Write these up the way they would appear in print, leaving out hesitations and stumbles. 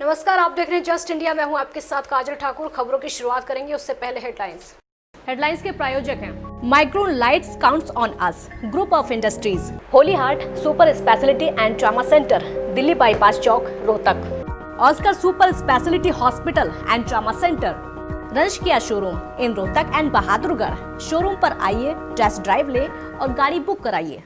नमस्कार, आप देख रहे हैं जस्ट इंडिया। मैं हूं आपके साथ काजल ठाकुर। खबरों की शुरुआत करेंगे, उससे पहले हेडलाइंस के प्रायोजक हैं Micron lights counts on us, group of industries, Holy Heart super speciality and trauma centre, Delhi bypass Chowk, Rohtak. Oscar super speciality hospital and trauma centre, रंश Kia showroom in Rohtak and Bahadurgarh. Showroom पर आइए, टेस्ट ड्राइव ले और गाड़ी book कराइए।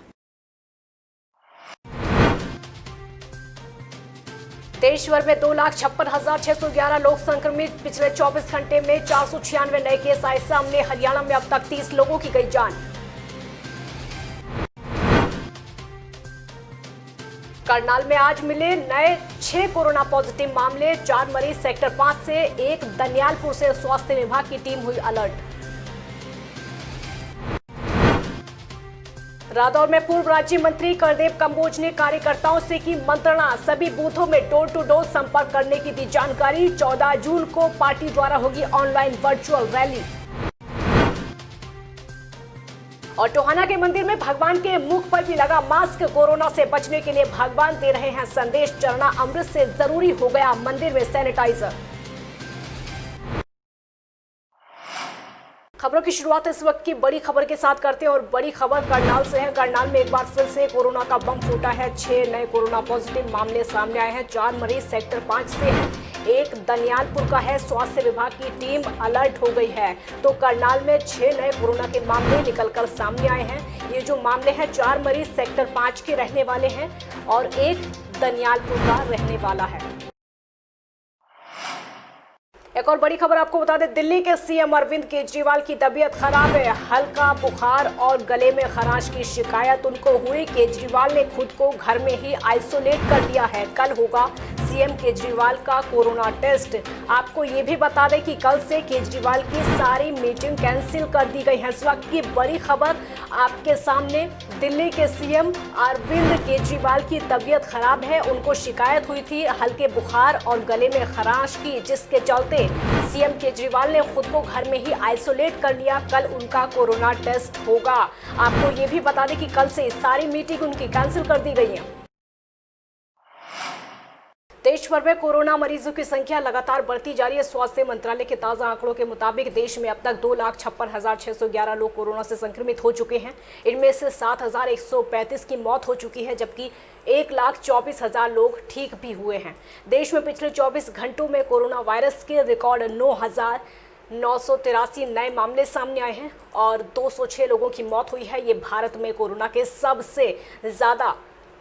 देश भर में 2,56,611 लोग संक्रमित। पिछले 24 घंटे में 496 नए केस आए सामने। हरियाणा में अब तक 30 लोगों की गई जान। करनाल में आज मिले नए 6 कोरोना पॉजिटिव मामले। 4 मरीज सेक्टर 5 से, एक दनियालपुर से। स्वास्थ्य विभाग की टीम हुई अलर्ट। रादौर में पूर्व राज्य मंत्री करदेव कंबोज ने कार्यकर्ताओं से की मंत्रणा। सभी बूथों में डोर टू डोर संपर्क करने की दी जानकारी। 14 जून को पार्टी द्वारा होगी ऑनलाइन वर्चुअल रैली। और टोहाना के मंदिर में भगवान के मुख पर भी लगा मास्क। कोरोना से बचने के लिए भगवान दे रहे हैं संदेश। चरना अमृत से जरूरी हो गया मंदिर में सैनिटाइजर। खबरों की शुरुआत इस वक्त की बड़ी खबर के साथ करते हैं और बड़ी खबर करनाल से है। करनाल में एक बार फिर से कोरोना का बम फूटा है। 6 नए कोरोना पॉजिटिव मामले सामने आए हैं। 4 मरीज सेक्टर 5 से हैं, एक दनियालपुर का है। स्वास्थ्य विभाग की टीम अलर्ट हो गई है। तो करनाल में 6 नए कोरोना के मामले निकलकर सामने आए हैं। ये जो मामले हैं, 4 मरीज सेक्टर 5 के रहने वाले हैं और एक दनियालपुर का रहने वाला है। एक और बड़ी खबर आपको बता दें, दिल्ली के सीएम अरविंद केजरीवाल की तबीयत खराब है। हल्का बुखार और गले में खराश की शिकायत उनको हुई। केजरीवाल ने खुद को घर में ही आइसोलेट कर दिया है। कल होगा सीएम केजरीवाल का कोरोना टेस्ट। आपको ये भी बता दें कि कल से केजरीवाल की सारी मीटिंग कैंसिल कर दी गई है। इस वक्त की बड़ी खबर आपके सामने, दिल्ली के सीएम अरविंद केजरीवाल की तबीयत खराब है। उनको शिकायत हुई थी हल्के बुखार और गले में खराश की, जिसके चलते सीएम केजरीवाल ने खुद को घर में ही आइसोलेट कर लिया। कल उनका कोरोना टेस्ट होगा। आपको ये भी बता दें कि कल से सारी मीटिंग उनकी कैंसिल कर दी गई है। देश भर में कोरोना मरीजों की संख्या लगातार बढ़ती जा रही है। स्वास्थ्य मंत्रालय के ताजा आंकड़ों के मुताबिक देश में अब तक 2,56,611 लोग कोरोना से संक्रमित हो चुके हैं। इनमें से 7,135 की मौत हो चुकी है, जबकि 1,24,000 लोग ठीक भी हुए हैं। देश में पिछले 24 घंटों में कोरोना वायरस के रिकॉर्ड 9,983 नए मामले सामने आए हैं और 206 लोगों की मौत हुई है। ये भारत में कोरोना के सबसे ज़्यादा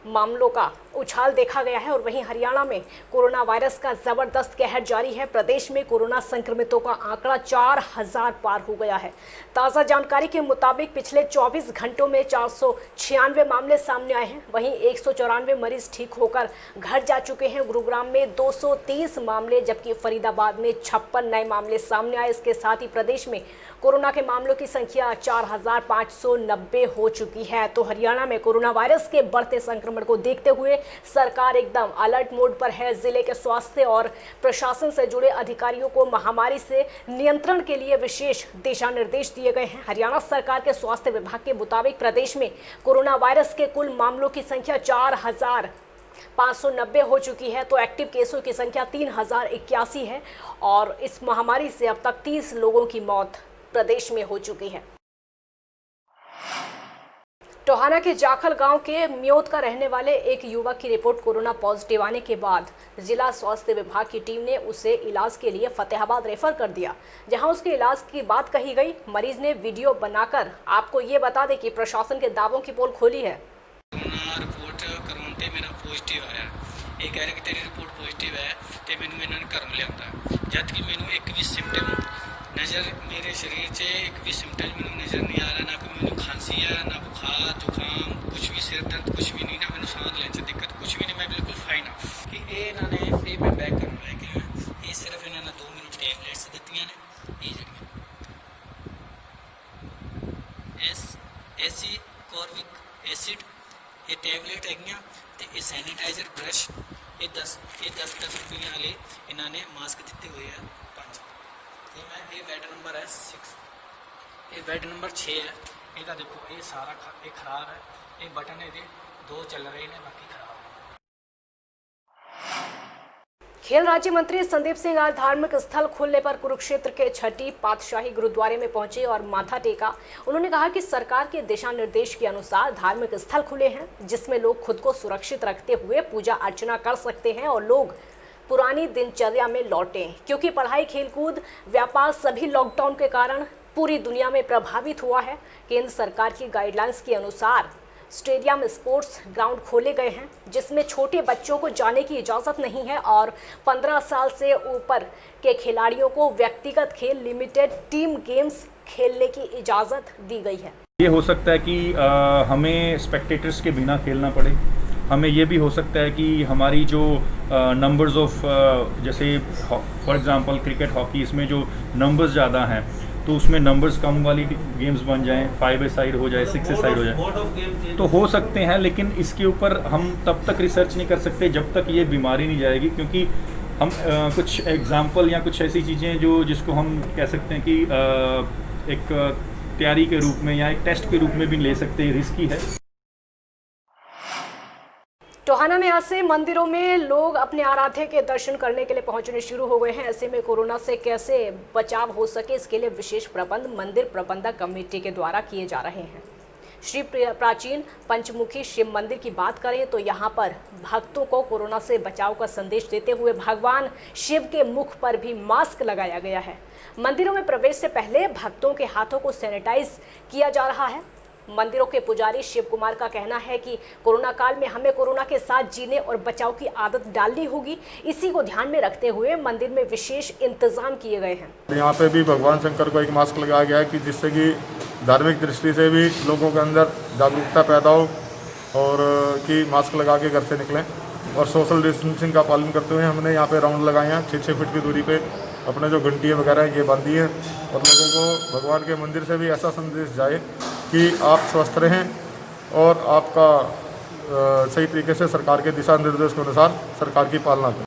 मामलों का उछाल देखा गया है। और वहीं हरियाणा में कोरोना वायरस का जबरदस्त कहर जारी है। प्रदेश में कोरोना संक्रमितों का आंकड़ा 4,000 पार हो गया है। ताज़ा जानकारी के मुताबिक पिछले 24 घंटों में 496 मामले सामने आए हैं। वहीं 194 मरीज ठीक होकर घर जा चुके हैं। गुरुग्राम में 230 मामले, जबकि फरीदाबाद में 56 नए मामले सामने आए। इसके साथ ही प्रदेश में कोरोना के मामलों की संख्या 4,590 हो चुकी है। तो हरियाणा में कोरोना वायरस के बढ़ते संक्रमण को देखते हुए सरकार एकदम अलर्ट मोड पर है। जिले के स्वास्थ्य और प्रशासन से जुड़े अधिकारियों को महामारी से नियंत्रण के लिए विशेष दिशा निर्देश दिए गए हैं। हरियाणा सरकार के स्वास्थ्य विभाग के मुताबिक प्रदेश में कोरोना वायरस के कुल मामलों की संख्या 4,590 हो चुकी है। तो एक्टिव केसों की संख्या 3,081 है और इस महामारी से अब तक 30 लोगों की मौत प्रदेश में हो चुकी है। टोहाना के जाखल गांव के म्योत का रहने वाले एक युवक की रिपोर्ट कोरोना पॉजिटिव आने के बाद जिला स्वास्थ्य विभाग की टीम ने उसे इलाज के लिए फतेहाबाद रेफर कर दिया, जहां उसके इलाज की बात कही गई। मरीज ने वीडियो बनाकर आपको ये बता दें कि प्रशासन के दावों की पोल खोली है। रिपोर्ट करवाते मेरा पॉजिटिव आया, ये कह रहे कि तेरी रिपोर्ट पॉजिटिव है तो मैंने इन्होंने घर लिया, जब कि मैंने एक भी सिम्टम नज़र मेरे शरीर से एक भी सिम्टम मैंने नज़र नहीं आ रहा। ना कोई मैंने खांसी है, ना बुखार जुकाम, कुछ भी सिर दर्द कुछ भी नहीं, ना मैंने सांस लेने से दिक्कत कुछ भी नहीं। मैं बिल्कुल फाइन हाँ कि ये इन्होंने फ्री में बैक कर लिया है। ये सिर्फ इन्होंने 2 मिनट टैबलेट्स दी हैं। ये जगह एसिकॉर्बिक एसिड ये टैबलेट है, तो ये सैनिटाइजर ब्रश, ये 10 रुपये वाले इन्होंने मास्क दिते हुए हैं 5। ये बेड नंबर है 6, ये बेड नंबर 6 है। ये देखो ये सारा ये खराब है। ये बटन ये 2 चल रहे हैं, बाकी खराब है। खेल राज्य मंत्री संदीप सिंह आज धार्मिक स्थल खुलने पर कुरुक्षेत्र के छठी पातशाही गुरुद्वारे में पहुंचे और माथा टेका। उन्होंने कहा कि सरकार के दिशा निर्देश के अनुसार धार्मिक स्थल खुले हैं जिसमें लोग खुद को सुरक्षित रखते हुए पूजा अर्चना कर सकते हैं और लोग पुरानी दिनचर्या में लौटे, क्योंकि पढ़ाई, खेलकूद, व्यापार सभी लॉकडाउन के कारण पूरी दुनिया में प्रभावित हुआ है। केंद्र सरकार की गाइडलाइंस के अनुसार स्टेडियम, स्पोर्ट्स ग्राउंड खोले गए हैं जिसमें छोटे बच्चों को जाने की इजाज़त नहीं है और 15 साल से ऊपर के खिलाड़ियों को व्यक्तिगत खेल, लिमिटेड टीम गेम्स खेलने की इजाज़त दी गई है। ये हो सकता है कि हमें स्पेक्टेटर्स के बिना खेलना पड़े। हमें ये भी हो सकता है कि हमारी जो नंबर्स ऑफ जैसे फॉर एग्जांपल क्रिकेट, हॉकी, इसमें जो नंबर्स ज़्यादा हैं तो उसमें नंबर्स कम वाली गेम्स बन जाएं, 5 साइड हो जाए, 6 साइड हो जाए, तो हो सकते हैं। लेकिन इसके ऊपर हम तब तक रिसर्च नहीं कर सकते जब तक ये बीमारी नहीं जाएगी, क्योंकि हम कुछ एग्जांपल या कुछ ऐसी चीज़ें जो जिसको हम कह सकते हैं कि एक तैयारी के रूप में या एक टेस्ट के रूप में भी ले सकते हैं, रिस्की है। टोहाना में आज से मंदिरों में लोग अपने आराध्य के दर्शन करने के लिए पहुंचने शुरू हो गए हैं। ऐसे में कोरोना से कैसे बचाव हो सके, इसके लिए विशेष प्रबंध मंदिर प्रबंधक कमेटी के द्वारा किए जा रहे हैं। श्री प्राचीन पंचमुखी शिव मंदिर की बात करें तो यहाँ पर भक्तों को कोरोना से बचाव का संदेश देते हुए भगवान शिव के मुख पर भी मास्क लगाया गया है। मंदिरों में प्रवेश से पहले भक्तों के हाथों को सैनिटाइज किया जा रहा है। मंदिरों के पुजारी शिव कुमार का कहना है कि कोरोना काल में हमें कोरोना के साथ जीने और बचाव की आदत डालनी होगी। इसी को ध्यान में रखते हुए मंदिर में विशेष इंतजाम किए गए हैं। यहाँ पे भी भगवान शंकर को एक मास्क लगाया गया है कि जिससे कि धार्मिक दृष्टि से भी लोगों के अंदर जागरूकता पैदा हो और कि मास्क लगा के घर से निकलें। और सोशल डिस्टेंसिंग का पालन करते हुए हमने यहाँ पे राउंड लगाए हैं। 6-6 फीट की दूरी पे अपने जो घंटियाँ वगैरह ये बांधी हैं और लोगों को भगवान के मंदिर से भी ऐसा संदेश जाए कि आप स्वस्थ रहें और आपका सही तरीके से सरकार के दिशा निर्देश के अनुसार सरकार की पालना करें।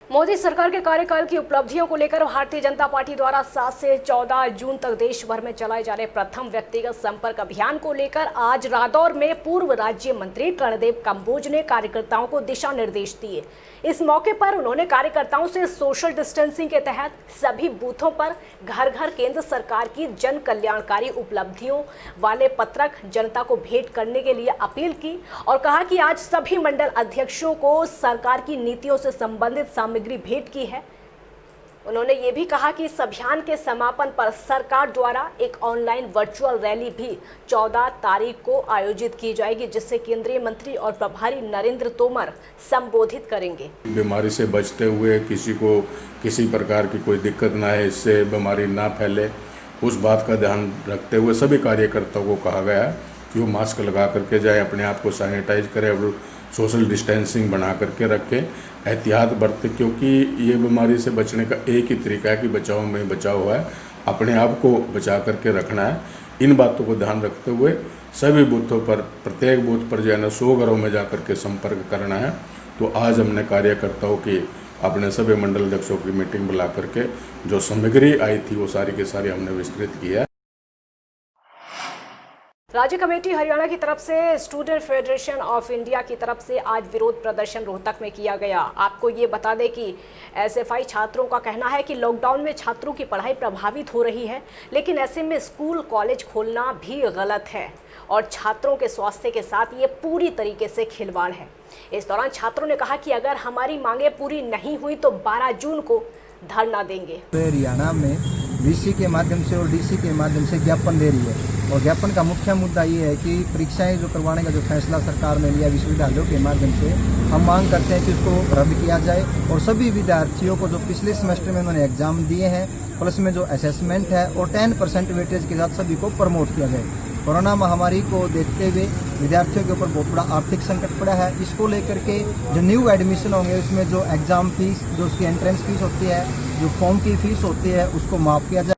मोदी सरकार के कार्यकाल की उपलब्धियों को लेकर भारतीय जनता पार्टी द्वारा 7 से 14 जून तक देश भर में चलाए जा रहे प्रथम व्यक्तिगत संपर्क अभियान को लेकर आज रादौर में पूर्व राज्य मंत्री कर्णदेव कंबोज ने कार्यकर्ताओं को दिशा निर्देश दिए। इस मौके पर उन्होंने कार्यकर्ताओं से सोशल डिस्टेंसिंग के तहत सभी बूथों पर घर घर केंद्र सरकार की जन कल्याणकारी उपलब्धियों वाले पत्रक जनता को भेंट करने के लिए अपील की और कहा कि आज सभी मंडल अध्यक्षों को सरकार की नीतियों से संबंधित सामग्री भेंट की है। उन्होंने ये भी कहा कि इस अभियान के समापन पर सरकार द्वारा एक ऑनलाइन वर्चुअल रैली भी 14 तारीख को आयोजित की जाएगी, जिससे केंद्रीय मंत्री और प्रभारी नरेंद्र तोमर संबोधित करेंगे। बीमारी से बचते हुए किसी को किसी प्रकार की कोई दिक्कत ना है, इससे बीमारी ना फैले, उस बात का ध्यान रखते हुए सभी कार्यकर्ताओं को कहा गया है कि वो मास्क लगा करके जाए, अपने आप को सैनिटाइज करें और सोशल डिस्टेंसिंग बना करके रखें, एहतियात बरतें, क्योंकि ये बीमारी से बचने का एक ही तरीका है कि बचाव में बचाव हुआ है, अपने आप को बचा करके रखना है। इन बातों को ध्यान रखते हुए सभी बूथों पर, प्रत्येक बूथ पर जो है ना 100 घरों में जा करके संपर्क करना है। तो आज हमने कार्यकर्ताओं की अपने सभी मंडल अध्यक्षों की मीटिंग बुला करके जो सामग्री आई थी वो सारी की सारी हमने विस्तृत की है। राज्य कमेटी हरियाणा की तरफ से स्टूडेंट फेडरेशन ऑफ इंडिया की तरफ से आज विरोध प्रदर्शन रोहतक में किया गया। आपको ये बता दें कि एसएफआई छात्रों का कहना है कि लॉकडाउन में छात्रों की पढ़ाई प्रभावित हो रही है, लेकिन ऐसे में स्कूल कॉलेज खोलना भी गलत है और छात्रों के स्वास्थ्य के साथ ये पूरी तरीके से खिलवाड़ है। इस दौरान छात्रों ने कहा कि अगर हमारी मांगे पूरी नहीं हुई तो 12 जून को धरना देंगे। हरियाणा में वीसी के माध्यम से और डीसी के माध्यम से ज्ञापन दे रही है और ज्ञापन का मुख्य मुद्दा ये है कि परीक्षाएं जो करवाने का जो फैसला सरकार ने लिया विश्वविद्यालयों के माध्यम से, हम मांग करते हैं कि उसको रद्द किया जाए और सभी विद्यार्थियों को जो पिछले सेमेस्टर में उन्होंने एग्जाम दिए हैं प्लस में जो असेसमेंट है और 10% वेटेज के साथ सभी को प्रमोट किया जाए। कोरोना महामारी को देखते हुए विद्यार्थियों के ऊपर बहुत बड़ा आर्थिक संकट पड़ा है। इसको लेकर के जो न्यू एडमिशन होंगे उसमें जो एग्जाम फीस, जो उसकी एंट्रेंस फीस होती है, जो फॉर्म की फीस होती है, उसको माफ किया जाए।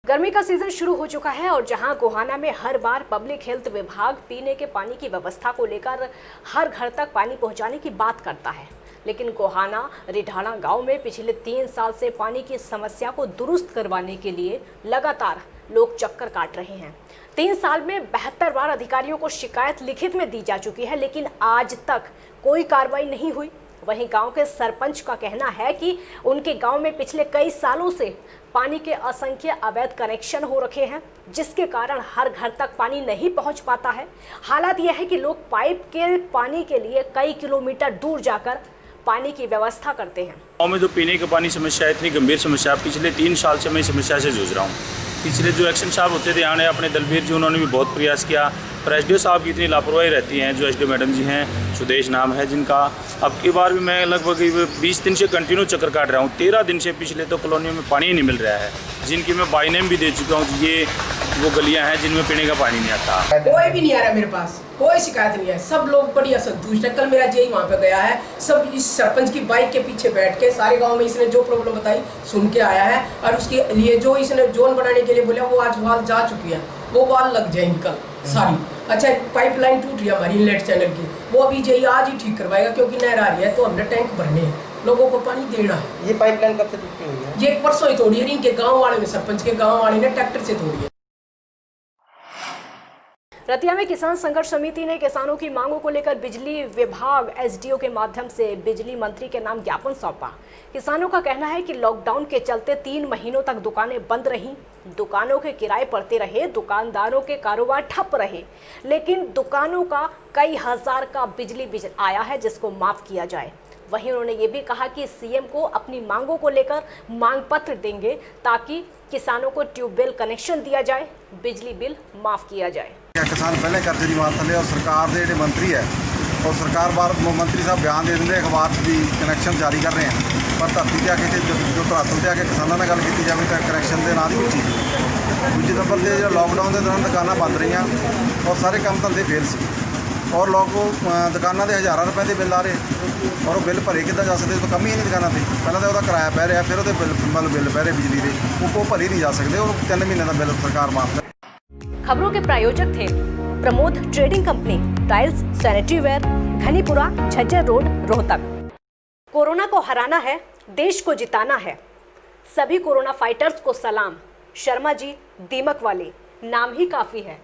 गर्मी का सीजन शुरू हो चुका है और जहां गोहाना में हर बार पब्लिक हेल्थ विभाग पीने के पानी की व्यवस्था को लेकर हर घर तक पानी पहुंचाने की बात करता है, लेकिन गोहाना रिढाणा गांव में पिछले 3 साल से पानी की समस्या को दुरुस्त करवाने के लिए लगातार लोग चक्कर काट रहे हैं। 3 साल में 72 बार अधिकारियों को शिकायत लिखित में दी जा चुकी है, लेकिन आज तक कोई कार्रवाई नहीं हुई। वहीं गांव के सरपंच का कहना है कि उनके गांव में पिछले कई सालों से पानी के असंख्य अवैध कनेक्शन हो रखे हैं, जिसके कारण हर घर तक पानी नहीं पहुंच पाता है। हालात यह है कि लोग पाइप के पानी के लिए कई किलोमीटर दूर जाकर पानी की व्यवस्था करते हैं। गाँव में जो पीने का पानी समस्या इतनी गंभीर समस्या, पिछले 3 साल से मैं इस समस्या से जूझ रहा हूँ। पिछले जो एक्शन साहब होते थे यहाँ अपने दलबीर जी, उन्होंने भी बहुत प्रयास किया, पर एसडीओ साहब की इतनी लापरवाही रहती है। जो एसडीओ मैडम जी हैं, सुदेश नाम है जिनका, अब की बार भी मैं लगभग 20 दिन से कंटिन्यू चक्कर काट रहा हूँ। 13 दिन से पिछले तो कॉलोनियों में पानी ही नहीं मिल रहा है, जिनकी मैं बाई नेम भी दे चुका हूँ। ये वो गलियाँ हैं जिनमें पीने का पानी नहीं आता। कोई भी नहीं आ रहा मेरे पास, कोई शिकायत नहीं है। सब लोग बढ़िया संतुष्ट है। कल मेरा जेई वहाँ पे गया है, सब इस सरपंच की बाइक के पीछे बैठ के सारे गांव में इसने जो प्रॉब्लम बताई सुन के आया है, और उसके लिए जो इसने जोन बनाने के लिए बोला वो आज वाल जा चुकी है, वो वाल लग जाएंगी कल सारी। अच्छा, पाइपलाइन टूट रही है हमारी इनलेट चैनल की, वो अभी जेई आज ही ठीक करवाएगा, क्योंकि नहर आ रही है तो हमने टैंक भरने हैं, लोगों को पानी देना है। ये पाइपलाइन कब से टूटी हुई है? ये परसों ही तोड़ी है, इनके गाँव वाले ने, सरपंच के गाँव वाले ने ट्रैक्टर से तोड़ी है। रतिया में किसान संघर्ष समिति ने किसानों की मांगों को लेकर बिजली विभाग एसडीओ के माध्यम से बिजली मंत्री के नाम ज्ञापन सौंपा। किसानों का कहना है कि लॉकडाउन के चलते 3 महीनों तक दुकानें बंद रहीं, दुकानों के किराए बढ़ते रहे, दुकानदारों के कारोबार ठप रहे, लेकिन दुकानों का कई हजार का बिजली बिल आया है, जिसको माफ किया जाए। वहीं उन्होंने ये भी कहा कि सीएम को अपनी मांगों को लेकर मांग पत्र देंगे, ताकि किसानों को ट्यूबवेल कनेक्शन दिया जाए, बिजली बिल माफ किया जाए। किसान पहले कर्जे की मार थले, और सरकार के जो मंत्री है और सरकार बार मंत्री साहब बयान दे देंगे अखबार भी कनैक्शन जारी कर रहे हैं, पर धरती जाके जो धरातल से आके किसानों ने गल की जाए तो कनैक्शन के ना ही कुछ चीज़। दूजे नंबर से जो लॉकडाउन के दौरान दुकाना बंद रही और सारे काम धंधे फेल से, और लोग दुकानों के हज़ारों रुपए के बिल आ रहे, और वो बिल भरे कितना जा सकते, तो कमी ही नहीं दुकानों पर। पहले तो वह किराया पै रहा, फिर वो बिल पै रहे बिजली के, वो भरे नहीं जा सकते, और 3 महीने का बिल सरकार माफ। खबरों के प्रायोजक थे Pramod trading company, tiles, sanitary ware, Ghanipura, Jhajjar road, Rohtak. Corona को हराना है, देश को जिताना है। सभी कोरोना फाइटर्स को सलाम। शर्मा जी, दीमक वाले, नाम ही काफी है।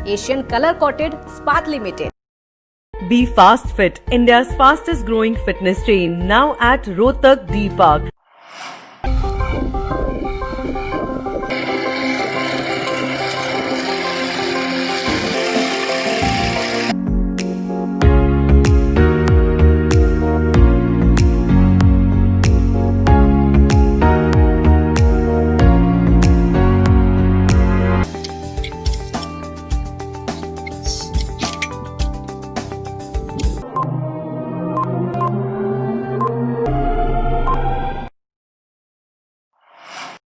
Asian colour coated Ispat limited. Be Fast Fit, India's fastest growing fitness chain, now at Rohtak D Park.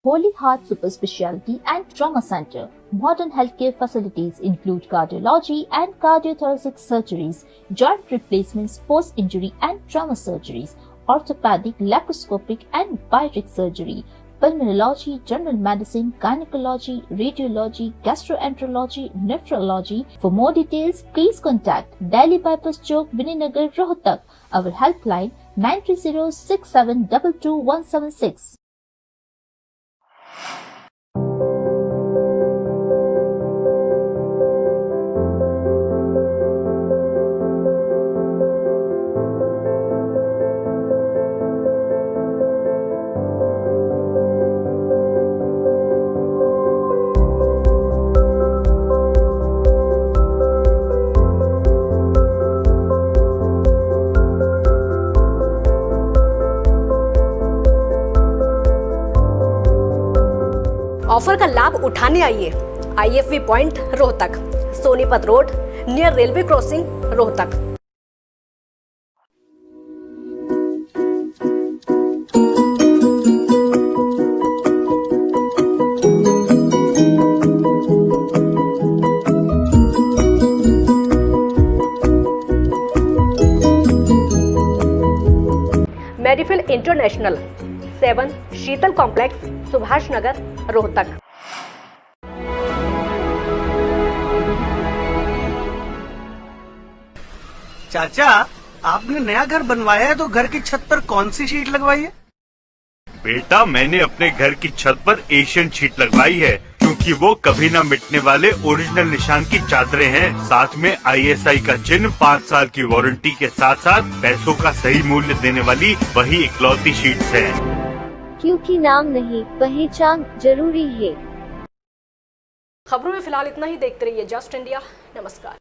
Holy Heart Super Speciality and Trauma Center. Modern healthcare facilities include cardiology and cardiothoracic surgeries, joint replacements, post-injury and trauma surgeries, orthopedic, laparoscopic and bariatric surgery, pulmonology, general medicine, gynecology, radiology, gastroenterology, nephrology. For more details, please contact Delhi Bypass Chowk, Vininagar, Rohtak. Our helpline 9306722176. Offer का लाभ उठाने आइए IFV point Rohtak, Sonipat road near railway crossing, Rohtak. Medifil international 7 Sheetal complex, Subhash Nagar, Rohtak. चाचा, आपने नया घर बनवाया है तो घर की छत पर कौन सी शीट लगवाई है? बेटा मैंने अपने घर की छत पर एशियन शीट लगवाई है क्योंकि वो कभी न मिटने वाले ओरिजिनल निशान की चादरें हैं। साथ में ISI का चिन्ह, 5 साल की वारंटी के साथ साथ पैसों का सही मूल्य देने वाली वही इकलौती शीट्स हैं। क्योंकि नाम नहीं पहचान जरूरी है। खबरों में फिलहाल इतना ही। देखते रहिए जस्ट इंडिया। नमस्कार।